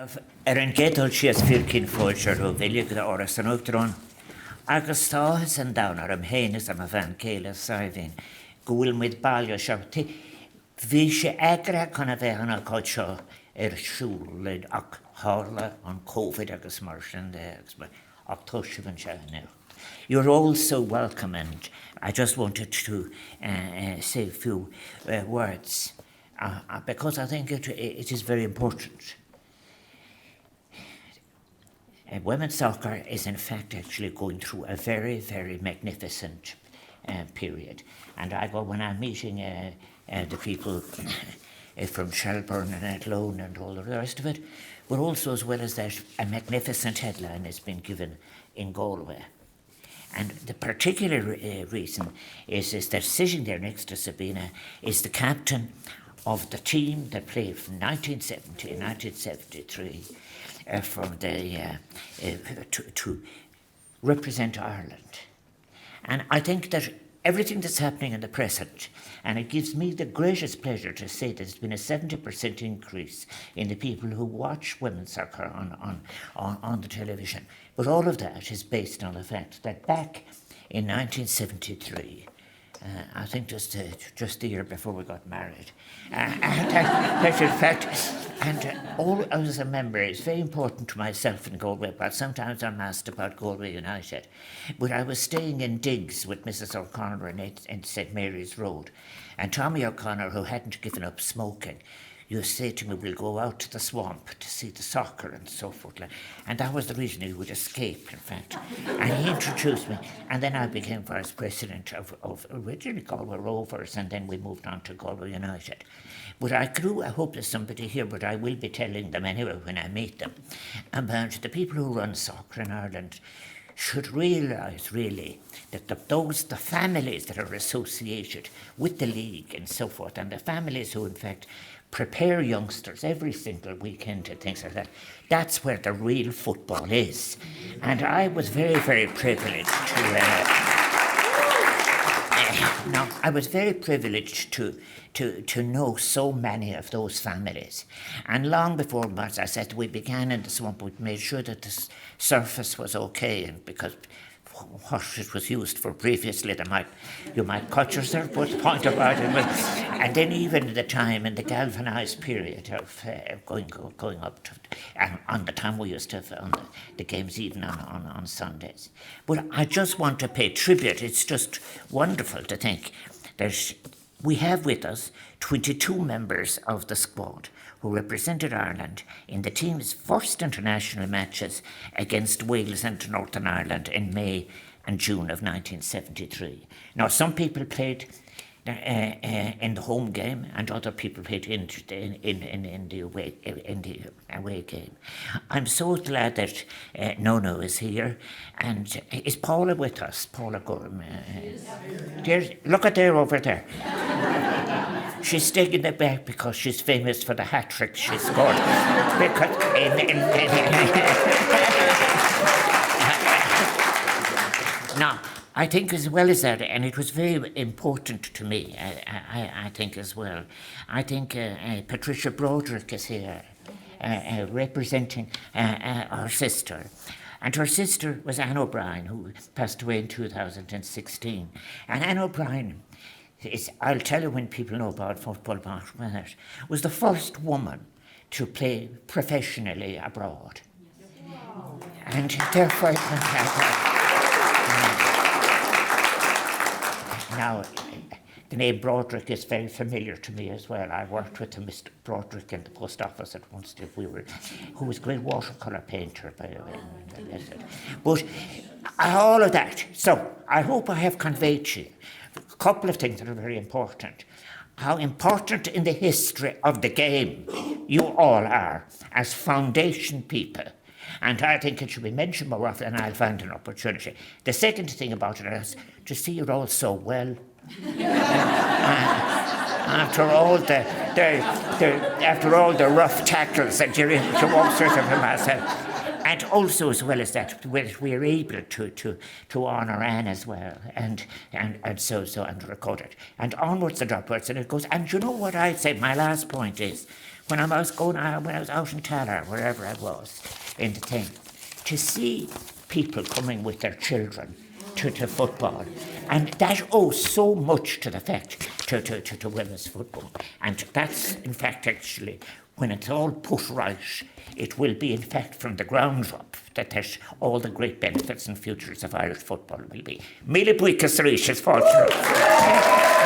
An gédal sias firkin fóilseir ó bhile go áras an Uachtaráin. Agus táthas an dánar am héanas am a bhean céile saibhín. Gúil muid bailio seo. Bhí sé eagra chuna bheith an alcáid seo siúl ach hála an Covid agus mar sin ach tuisibhan se now. You're all so welcome, and I just wanted to say a few words because I think it is very important. Women's soccer is in fact actually going through a very, very magnificent period. And when I'm meeting the people from Shelburne and Athlone and all the rest of it, but also as well as that, a magnificent headline has been given in Galway. And the particular reason is that sitting there next to Sabina is the captain of the team that played from 1970 and 1973 to represent Ireland. And I think that everything that's happening in the present, and it gives me the greatest pleasure to say that there's been a 70% increase in the people who watch women's soccer on the television. But all of that is based on the fact that back in 1973, I think just the year before we got married. That's in fact, and all as a member, it's very important to myself in Galway, but sometimes I'm asked about Galway United. But I was staying in digs with Mrs. O'Connor in St. Mary's Road, and Tommy O'Connor, who hadn't given up smoking, used to say to me, we'll go out to the swamp to see the soccer and so forth. And that was the reason he would escape, in fact. And he introduced me. And then I became vice president of originally Galway Rovers, and then we moved on to Galway United. But I hope there's somebody here, but I will be telling them anyway when I meet them, about the people who run soccer in Ireland should realise really that the families that are associated with the league and so forth, and the families who in fact prepare youngsters every single weekend and things like that, that's where the real football is. And I was very, very privileged to know so many of those families. And long before, as I said, we began in the swamp, we made sure that the surface was okay, and because what it was used for previously, you might cut yourself, but the point about it was, and then even the time in the galvanised period of going up to, on the time we used to have the games even on Sundays. But I just want to pay tribute. It's just wonderful to think that we have with us 22 members of the squad who represented Ireland in the team's first international matches against Wales and Northern Ireland in May and June of 1973. Now, some people played in the home game, and other people played in the away game. I'm so glad that Nono is here, and is Paula with us? Paula Gorham. Look at her over there. She's staying in the back because she's famous for the hat trick she scored. Because now, I think as well as that, and it was very important to me, I think as well, I think Patricia Broderick is here representing our sister. And her sister was Anne O'Brien, who passed away in 2016. And Anne O'Brien, I'll tell you when people know about football, was the first woman to play professionally abroad. And therefore, now, the name Broderick is very familiar to me as well. I worked with Mr. Broderick in the post office at once, who was a great watercolour painter, by the way. But all of that. So I hope I have conveyed to you a couple of things that are very important. How important in the history of the game you all are as foundation people. And I think it should be mentioned more often, and I'll find an opportunity. The second thing about it is to see you're all so well. After all the rough tackles that you're able to walk through from myself. And also, as well as that, we're able to honour Anne as well, and so and record it. And onwards and upwards, and it goes. And you know what I'd say, my last point is, when I was out in Tallaght, wherever I was, in the thing, to see people coming with their children to football, and that owes so much to the fact to women's football, and that's in fact actually, when it's all put right, it will be in fact from the ground up that all the great benefits and futures of Irish football will be. Míle buíochas arís, is fáilte.